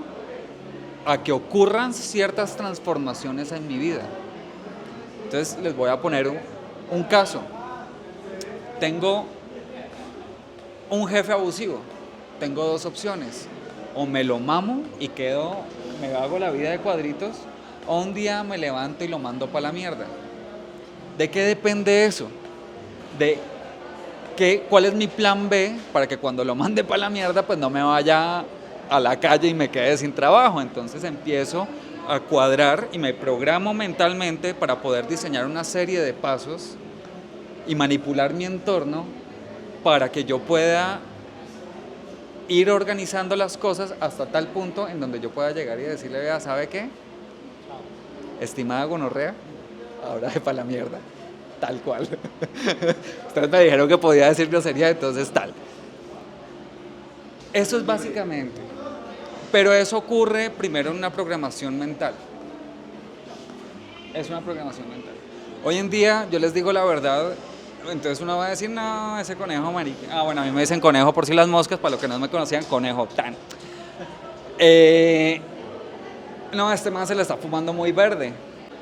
a que ocurran ciertas transformaciones en mi vida. Entonces, les voy a poner un caso. Tengo un jefe abusivo, tengo dos opciones: o me lo mamo y me hago la vida de cuadritos, o un día me levanto y lo mando para la mierda. ¿De qué depende eso? De ¿cuál es mi plan B para que cuando lo mande para la mierda pues no me vaya a la calle y me quede sin trabajo? Entonces empiezo a cuadrar y me programo mentalmente para poder diseñar una serie de pasos y manipular mi entorno para que yo pueda ir organizando las cosas hasta tal punto en donde yo pueda llegar y decirle, vea, ¿sabe qué? Estimada gonorrea, ahora de para la mierda, tal cual. Ustedes me dijeron que podía decir grosería, entonces tal. Eso es básicamente. Pero eso ocurre primero en una programación mental. Es una programación mental. Hoy en día, yo les digo la verdad, entonces uno va a decir, no, ese conejo marica. Bueno, a mí me dicen conejo por si las moscas, para los que no me conocían, conejo, tan. No, este man se le está fumando muy verde.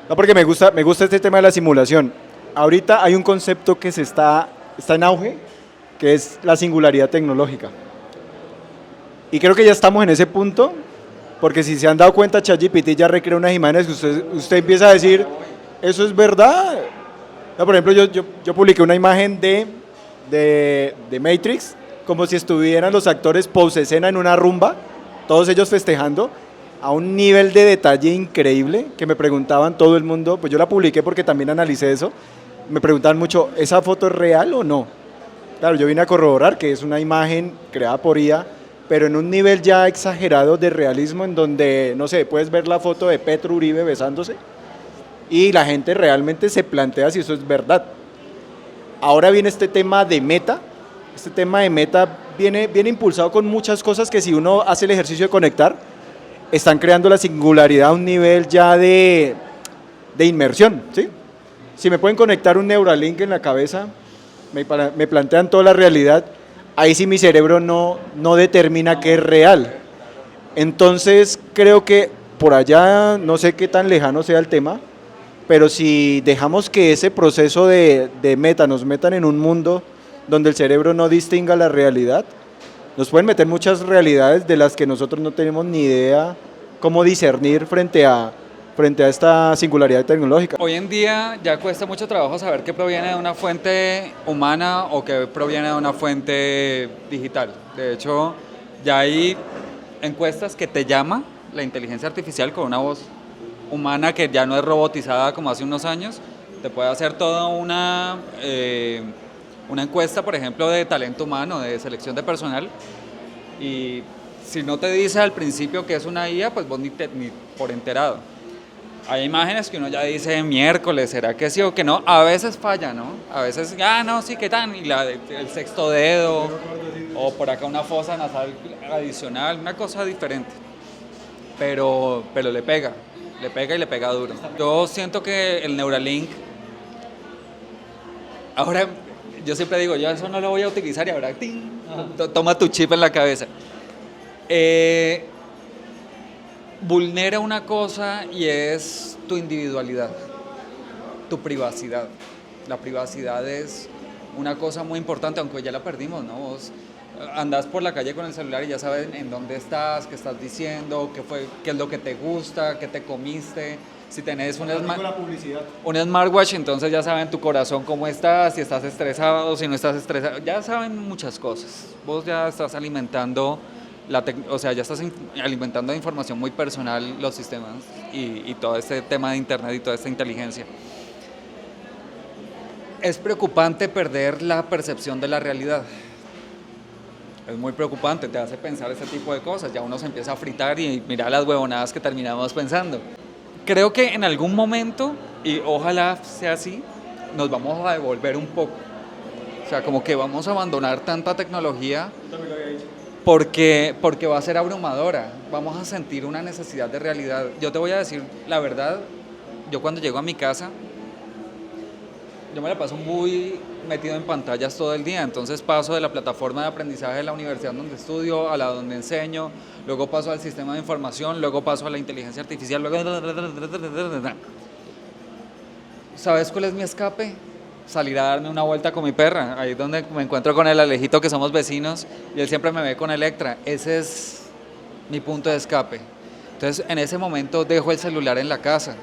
No, porque me gusta este tema de la simulación. Ahorita hay un concepto que está en auge, que es la singularidad tecnológica. Y creo que ya estamos en ese punto, porque si se han dado cuenta, ChatGPT ya recrea unas imágenes que usted empieza a decir, ¿eso es verdad? No, por ejemplo, yo publiqué una imagen de Matrix, como si estuvieran los actores post-escena en una rumba, todos ellos festejando, a un nivel de detalle increíble, que me preguntaban todo el mundo, pues yo la publiqué porque también analicé eso, me preguntaban mucho, ¿esa foto es real o no? Claro, yo vine a corroborar que es una imagen creada por IA, pero en un nivel ya exagerado de realismo, en donde, no sé, puedes ver la foto de Petro Uribe besándose, y la gente realmente se plantea si eso es verdad. Ahora viene este tema de Meta. Este tema de Meta viene impulsado con muchas cosas que, si uno hace el ejercicio de conectar, están creando la singularidad a un nivel ya de inmersión, ¿sí? Si me pueden conectar un Neuralink en la cabeza, me plantean toda la realidad, ahí sí mi cerebro no determina qué es real. Entonces creo que por allá, no sé qué tan lejano sea el tema, pero si dejamos que ese proceso de Meta nos metan en un mundo donde el cerebro no distinga la realidad, nos pueden meter muchas realidades de las que nosotros no tenemos ni idea cómo discernir frente a esta singularidad tecnológica. Hoy en día ya cuesta mucho trabajo saber qué proviene de una fuente humana o qué proviene de una fuente digital. De hecho, ya hay encuestas que te llama la inteligencia artificial con una voz humana que ya no es robotizada como hace unos años. Te puede hacer toda una encuesta, por ejemplo, de talento humano, de selección de personal, y si no te dice al principio que es una IA, pues vos ni por enterado. Hay imágenes que uno ya dice miércoles, ¿será que sí o que no? A veces falla, ¿no? A veces, no, sí, ¿qué tal? Y el sexto dedo, o por acá una fosa nasal adicional, una cosa diferente. Pero le pega y le pega duro. Yo siento que el Neuralink, ahora yo siempre digo, yo eso no lo voy a utilizar y ahora, ¡ting! Toma tu chip en la cabeza. Vulnera una cosa y es tu individualidad, tu privacidad. La privacidad es una cosa muy importante, aunque ya la perdimos, ¿no? Vos andás por la calle con el celular y ya saben en dónde estás, qué estás diciendo, qué es lo que te gusta, qué te comiste. Si tenés un smartwatch, entonces ya saben tu corazón cómo estás, si estás estresado, si no estás estresado, ya saben muchas cosas. Vos ya estás alimentando ya estás alimentando de información muy personal los sistemas y todo este tema de internet y toda esta inteligencia. Es preocupante perder la percepción de la realidad. Es muy preocupante, te hace pensar ese tipo de cosas. Ya uno se empieza a fritar y mira las huevonadas que terminamos pensando. Creo que en algún momento, y ojalá sea así, nos vamos a devolver un poco. O sea, como que vamos a abandonar tanta tecnología porque va a ser abrumadora. Vamos a sentir una necesidad de realidad. Yo te voy a decir la verdad, yo cuando llego a mi casa, yo me la paso muy metido en pantallas todo el día, entonces paso de la plataforma de aprendizaje de la universidad donde estudio a la donde enseño, luego paso al sistema de información, luego paso a la inteligencia artificial, luego... ¿Sabes cuál es mi escape? Salir a darme una vuelta con mi perra, ahí es donde me encuentro con el Alejito, que somos vecinos, y él siempre me ve con Electra. Ese es mi punto de escape. Entonces, en ese momento dejo el celular en la casa.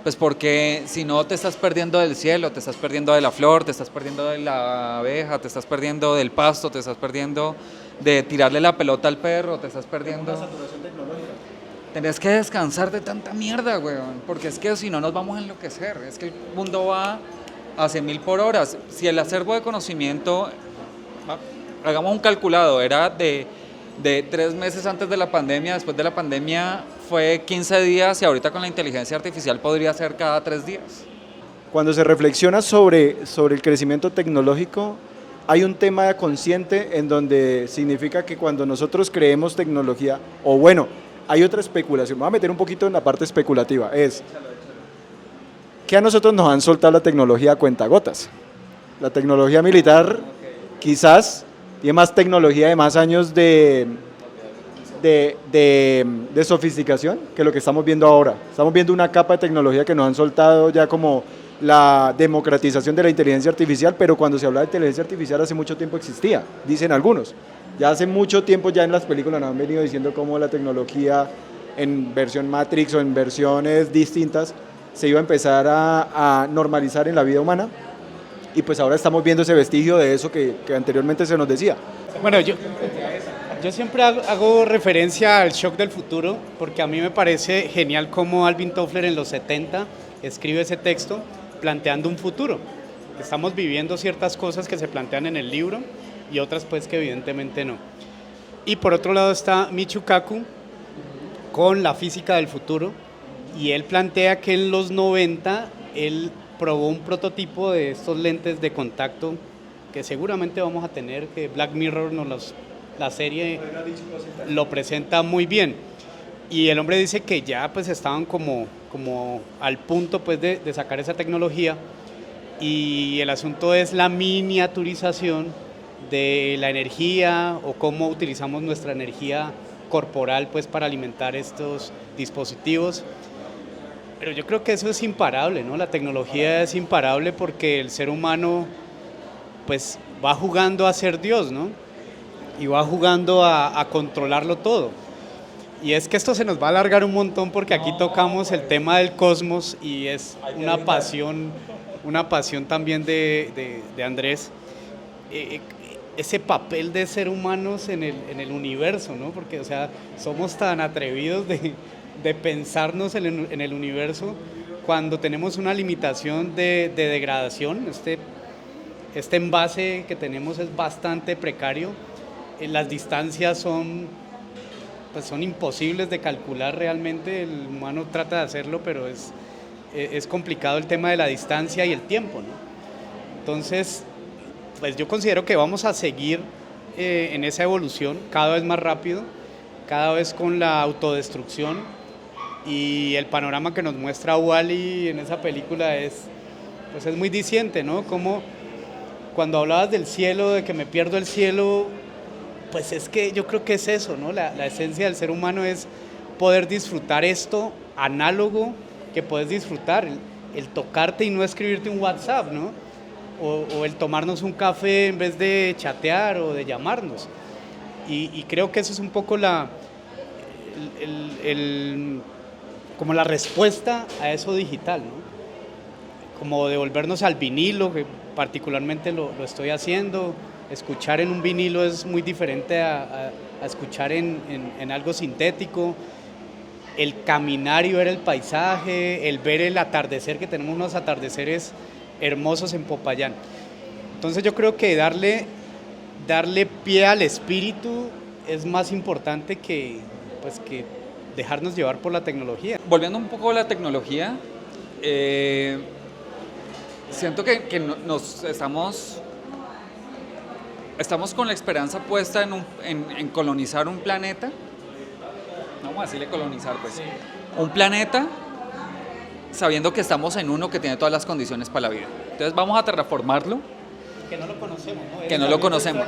Pues porque si no te estás perdiendo del cielo, te estás perdiendo de la flor, te estás perdiendo de la abeja, te estás perdiendo del pasto, te estás perdiendo de tirarle la pelota al perro, te estás perdiendo... Una saturación tecnológica. Tenés que descansar de tanta mierda, weón, porque es que si no nos vamos a enloquecer, es que el mundo va a 100.000 por hora. Si el acervo de conocimiento, hagamos un calculado, era de 3 meses antes de la pandemia, después de la pandemia fue 15 días y ahorita con la inteligencia artificial podría ser cada 3 días. Cuando se reflexiona sobre el crecimiento tecnológico, hay un tema consciente en donde significa que cuando nosotros creemos tecnología, o bueno, hay otra especulación, me voy a meter un poquito en la parte especulativa, es que a nosotros nos han soltado la tecnología a cuentagotas. La tecnología militar quizás tiene más tecnología de más años de sofisticación que lo que estamos viendo ahora. Estamos viendo una capa de tecnología que nos han soltado ya como la democratización de la inteligencia artificial, pero cuando se habla de inteligencia artificial hace mucho tiempo existía, dicen algunos. Ya hace mucho tiempo ya en las películas nos han venido diciendo cómo la tecnología en versión Matrix o en versiones distintas se iba a empezar a normalizar en la vida humana, y pues ahora estamos viendo ese vestigio de eso que anteriormente se nos decía. Bueno, yo siempre hago referencia al shock del futuro, porque a mí me parece genial cómo Alvin Toffler en los 70 escribe ese texto planteando un futuro. Estamos viviendo ciertas cosas que se plantean en el libro y otras pues que evidentemente no. Y por otro lado está Michio Kaku con la física del futuro, y él plantea que en los 90 él probó un prototipo de estos lentes de contacto que seguramente vamos a tener, que Black Mirror la serie lo presenta muy bien. Y el hombre dice que ya pues estaban como al punto pues de sacar esa tecnología, y el asunto es la miniaturización de la energía o cómo utilizamos nuestra energía corporal pues para alimentar estos dispositivos. Pero yo creo que eso es imparable, ¿no? La tecnología es imparable porque el ser humano pues va jugando a ser Dios, ¿no? Y va jugando a controlarlo todo. Y es que esto se nos va a alargar un montón porque aquí tocamos el tema del cosmos y es una pasión también de Andrés. Ese papel de ser humanos en el universo, ¿no? Porque, o sea, somos tan atrevidos de pensarnos en el universo cuando tenemos una limitación de degradación. Este envase que tenemos es bastante precario. Las distancias son imposibles de calcular realmente. El humano trata de hacerlo, pero es es complicado el tema de la distancia y el tiempo, ¿no? Entonces, pues yo considero que vamos a seguir en esa evolución cada vez más rápido, cada vez con la autodestrucción, y el panorama que nos muestra Wall-E en esa película pues es muy diciente, ¿no? Como cuando hablabas del cielo, de que me pierdo el cielo, pues es que yo creo que es eso, ¿no? La esencia del ser humano es poder disfrutar esto análogo que puedes disfrutar, el tocarte y no escribirte un WhatsApp, ¿no? O el tomarnos un café en vez de chatear o de llamarnos. Y creo que eso es un poco como la respuesta a eso digital, ¿no? Como devolvernos al vinilo, que particularmente lo estoy haciendo. Escuchar en un vinilo es muy diferente a escuchar en algo sintético. El caminar y ver el paisaje, el ver el atardecer, que tenemos unos atardeceres hermosos en Popayán. Entonces yo creo que darle pie al espíritu es más importante que dejarnos llevar por la tecnología. Volviendo un poco a la tecnología, siento que nos estamos con la esperanza puesta en colonizar un planeta. Vamos a decirle colonizar, pues. Sí. Un planeta sabiendo que estamos en uno que tiene todas las condiciones para la vida. Entonces vamos a terraformarlo. Que no lo conocemos, ¿no? Que no lo conocemos.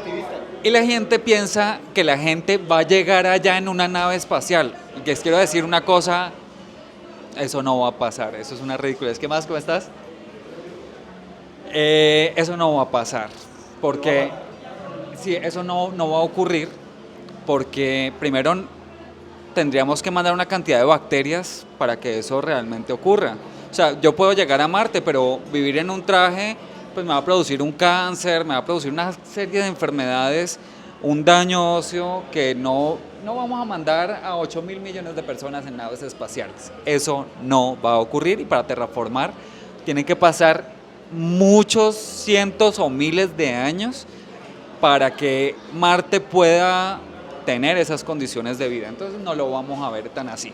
Y la gente piensa que la gente va a llegar allá en una nave espacial. Y les quiero decir una cosa, eso no va a pasar, eso es una ridiculez. ¿Qué más? ¿Cómo estás? Eso no va a pasar, porque sí, eso no va a ocurrir, porque primero tendríamos que mandar una cantidad de bacterias para que eso realmente ocurra. O sea, yo puedo llegar a Marte, pero vivir en un traje pues me va a producir un cáncer, me va a producir una serie de enfermedades, un daño óseo que no vamos a mandar a 8.000 millones de personas en naves espaciales. Eso no va a ocurrir, y para terraformar tienen que pasar muchos cientos o miles de años para que Marte pueda tener esas condiciones de vida. Entonces no lo vamos a ver tan así.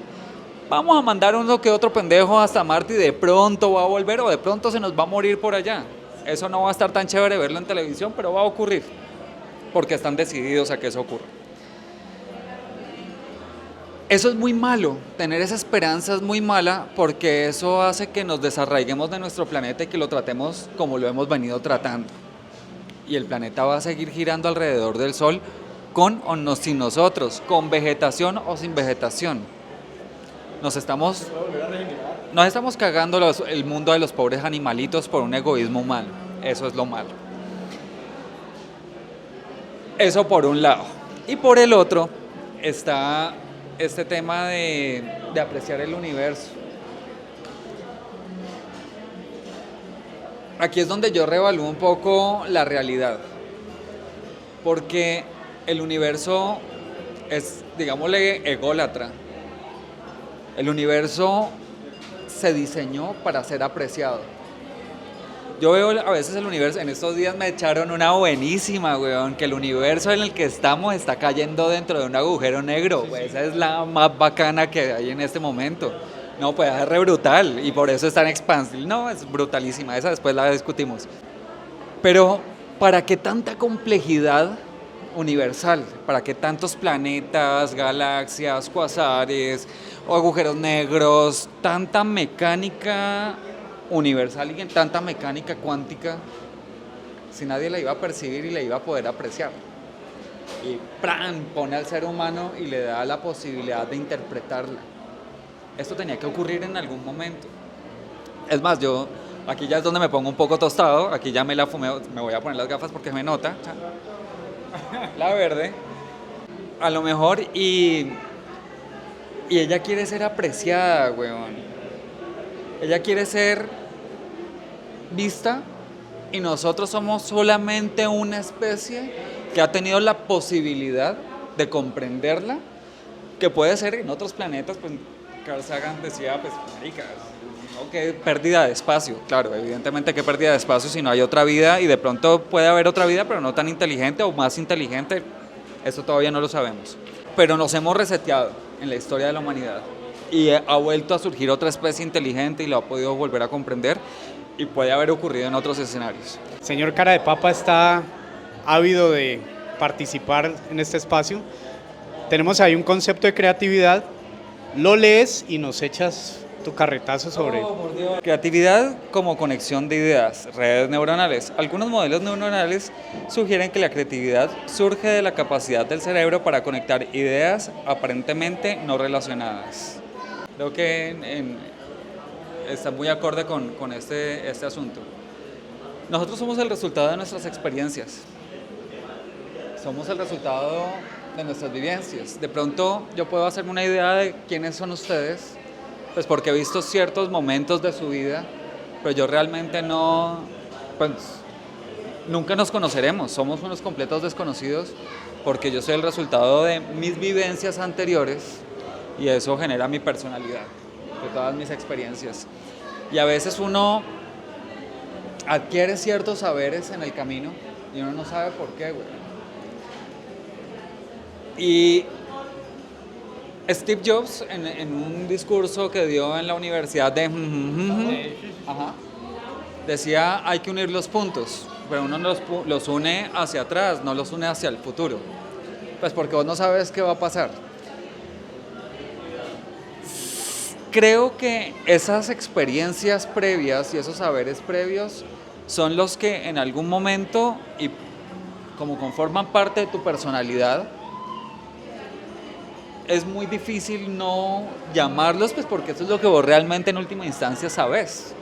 Vamos a mandar uno que otro pendejo hasta Marte y de pronto va a volver, o de pronto se nos va a morir por allá. Eso no va a estar tan chévere verlo en televisión, pero va a ocurrir, porque están decididos a que eso ocurra. Eso es muy malo, tener esa esperanza es muy mala, porque eso hace que nos desarraiguemos de nuestro planeta y que lo tratemos como lo hemos venido tratando. Y el planeta va a seguir girando alrededor del Sol, con o no, sin nosotros, con vegetación o sin vegetación. Nos estamos cagando el mundo de los pobres animalitos por un egoísmo humano. Eso es lo malo. Eso por un lado. Y por el otro está este tema de apreciar el universo. Aquí es donde yo reevalúo un poco la realidad. Porque el universo es, digámosle, ególatra. El universo se diseñó para ser apreciado. Yo veo a veces el universo, en estos días me echaron una buenísima, weón, que el universo en el que estamos está cayendo dentro de un agujero negro. Sí, sí. Esa es la más bacana que hay en este momento. No, pues es re brutal, y por eso es tan expansiva. No, es brutalísima, esa después la discutimos. Pero, ¿para qué tanta complejidad universal? ¿Para qué tantos planetas, galaxias, cuasares o agujeros negros? Tanta mecánica universal y tanta mecánica cuántica, si nadie la iba a percibir y la iba a poder apreciar. Y ¡pran! Pone al ser humano y le da la posibilidad de interpretarla. Esto tenía que ocurrir en algún momento. Es más, yo aquí ya es donde me pongo un poco tostado, aquí ya me la fumé, me voy a poner las gafas porque me nota. La verde, a lo mejor, y ella quiere ser apreciada, weón. Ella quiere ser vista, y nosotros somos solamente una especie que ha tenido la posibilidad de comprenderla, que puede ser en otros planetas. Pues Carl Sagan decía, pues, marica, no, que pérdida de espacio. Claro, evidentemente que pérdida de espacio si no hay otra vida, y de pronto puede haber otra vida, pero no tan inteligente o más inteligente. Eso todavía no lo sabemos. Pero nos hemos reseteado en la historia de la humanidad. y ha vuelto a surgir otra especie inteligente y lo ha podido volver a comprender y puede haber ocurrido en otros escenarios. Señor Cara de Papa está ávido de participar en este espacio. Tenemos ahí un concepto de creatividad, lo lees y nos echas tu carretazo sobre... Creatividad como conexión de ideas, redes neuronales. Algunos modelos neuronales sugieren que la creatividad surge de la capacidad del cerebro para conectar ideas aparentemente no relacionadas. Creo que está muy acorde con este asunto. Nosotros somos el resultado de nuestras experiencias. Somos el resultado de nuestras vivencias. De pronto yo puedo hacerme una idea de quiénes son ustedes, pues porque he visto ciertos momentos de su vida, pero yo realmente pues nunca nos conoceremos, somos unos completos desconocidos porque yo soy el resultado de mis vivencias anteriores y eso genera mi personalidad, de todas mis experiencias. Y a veces uno adquiere ciertos saberes en el camino y uno no sabe por qué, güey. Y Steve Jobs, en un discurso que dio en la universidad decía, hay que unir los puntos, pero uno los une hacia atrás, no los une hacia el futuro. Pues porque vos no sabes qué va a pasar. Creo que esas experiencias previas y esos saberes previos son los que en algún momento, y como conforman parte de tu personalidad, es muy difícil no llamarlos, pues porque eso es lo que vos realmente en última instancia sabes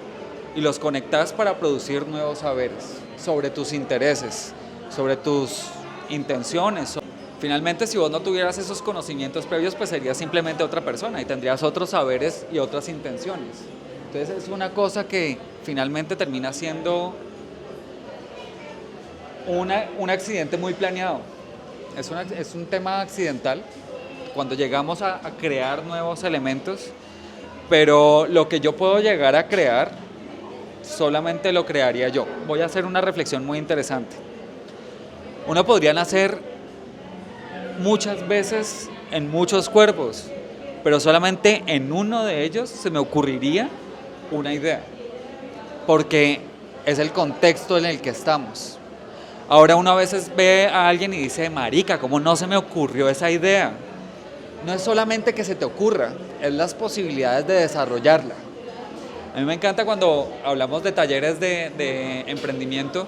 y los conectás para producir nuevos saberes sobre tus intereses, sobre tus intenciones. Finalmente, si vos no tuvieras esos conocimientos previos, pues serías simplemente otra persona y tendrías otros saberes y otras intenciones. Entonces es una cosa que finalmente termina siendo un accidente muy planeado. Es un tema accidental cuando llegamos a crear nuevos elementos, pero lo que yo puedo llegar a crear, solamente lo crearía yo. Voy a hacer una reflexión muy interesante. Uno podría nacer muchas veces en muchos cuerpos, pero solamente en uno de ellos se me ocurriría una idea, porque es el contexto en el que estamos. Ahora uno a veces ve a alguien y dice, marica, ¿cómo no se me ocurrió esa idea? No es solamente que se te ocurra, es las posibilidades de desarrollarla. A mí me encanta cuando hablamos de talleres de emprendimiento,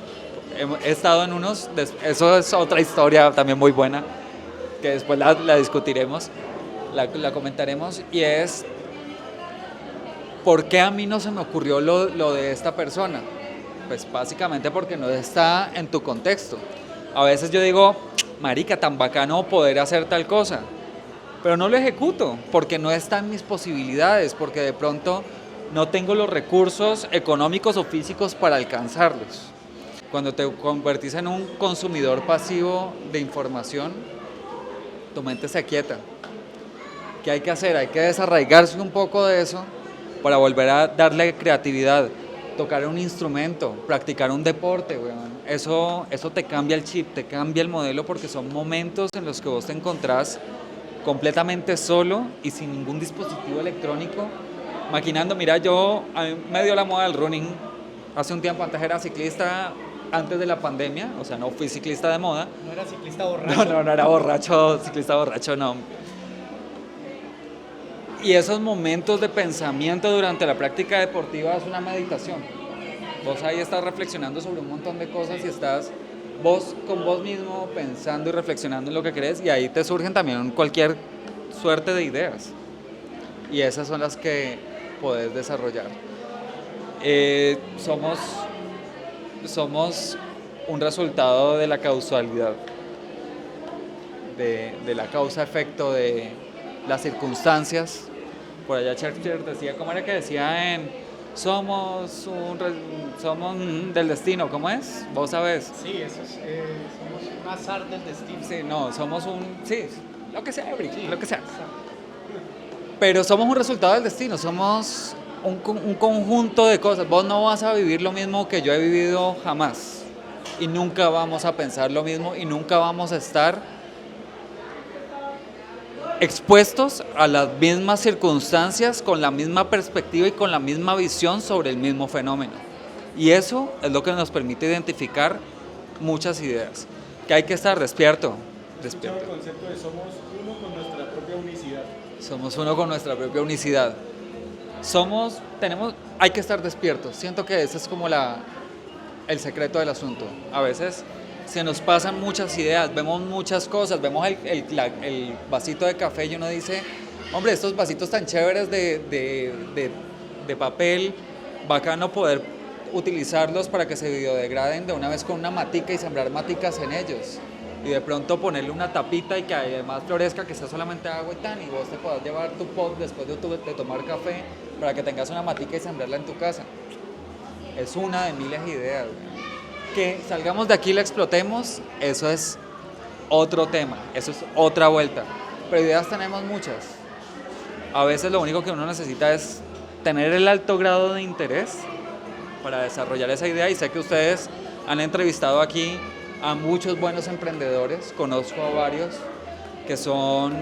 he estado en unos, eso es otra historia también muy buena, que después la discutiremos, la comentaremos, y es, ¿por qué a mí no se me ocurrió lo de esta persona? Pues básicamente porque no está en tu contexto. A veces yo digo, marica, tan bacano poder hacer tal cosa, pero no lo ejecuto porque no está en mis posibilidades, porque de pronto no tengo los recursos económicos o físicos para alcanzarlos. Cuando te convertís en un consumidor pasivo de información, tu mente se aquieta. ¿Qué hay que hacer? Hay que desarraigarse un poco de eso para volver a darle creatividad, tocar un instrumento, practicar un deporte, weón. Eso te cambia el chip, te cambia el modelo, porque son momentos en los que vos te encontrás completamente solo y sin ningún dispositivo electrónico, maquinando. Mira, a mí me dio la moda del running hace un tiempo. Antes era ciclista, antes de la pandemia, o sea, no fui ciclista de moda. ¿No era ciclista borracho? No era borracho, ciclista borracho, no. Y esos momentos de pensamiento durante la práctica deportiva es una meditación. Vos ahí estás reflexionando sobre un montón de cosas y estás vos con vos mismo pensando y reflexionando en lo que crees, y ahí te surgen también cualquier suerte de ideas. Y esas son las que podés desarrollar. Somos un resultado de la causalidad, de la causa-efecto de las circunstancias. Por allá Shakespeare decía, ¿cómo era que decía somos del destino? ¿Cómo es? ¿Vos sabés? Sí, eso es, somos un azar del destino. Sí, no, sí, lo que sea, sí, lo que sea. Pero somos un resultado del destino, somos un conjunto de cosas. Vos no vas a vivir lo mismo que yo he vivido jamás. Y nunca vamos a pensar lo mismo y nunca vamos a estar expuestos a las mismas circunstancias, con la misma perspectiva y con la misma visión sobre el mismo fenómeno. Y eso es lo que nos permite identificar muchas ideas, que hay que estar despierto. El concepto de somos uno con nuestra propia unicidad. Somos uno con nuestra propia unicidad. Hay que estar despiertos. Siento que ese es como el secreto del asunto. A veces se nos pasan muchas ideas, vemos muchas cosas, vemos el vasito de café y uno dice, hombre, estos vasitos tan chéveres de papel, bacano poder utilizarlos para que se biodegraden de una vez con una matica y sembrar maticas en ellos. Y de pronto ponerle una tapita y que además florezca, que sea solamente agua y vos te puedas llevar tu pot después de tomar café para que tengas una matica y sembrarla en tu casa. Es una de miles de ideas. Que salgamos de aquí y la explotemos, eso es otro tema, eso es otra vuelta. Pero ideas tenemos muchas. A veces lo único que uno necesita es tener el alto grado de interés para desarrollar esa idea, y sé que ustedes han entrevistado aquí a muchos buenos emprendedores, conozco a varios que son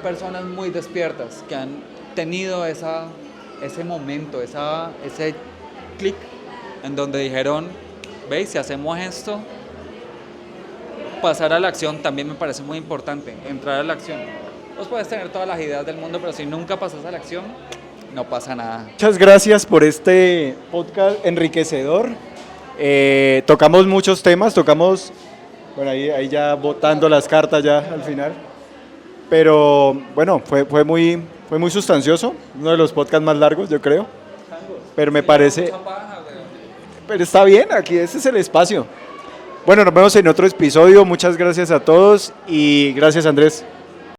personas muy despiertas, que han tenido ese momento, ese clic en donde dijeron, veis, si hacemos esto, pasar a la acción también me parece muy importante, entrar a la acción. Vos puedes tener todas las ideas del mundo, pero si nunca pasas a la acción, no pasa nada. Muchas gracias por este podcast enriquecedor. Tocamos muchos temas, bueno, ahí ya botando las cartas ya al final. Pero bueno, fue muy sustancioso, uno de los podcasts más largos, yo creo. Pero me parece... Pero está bien, aquí ese es el espacio. Bueno, nos vemos en otro episodio. Muchas gracias a todos y gracias, Andrés.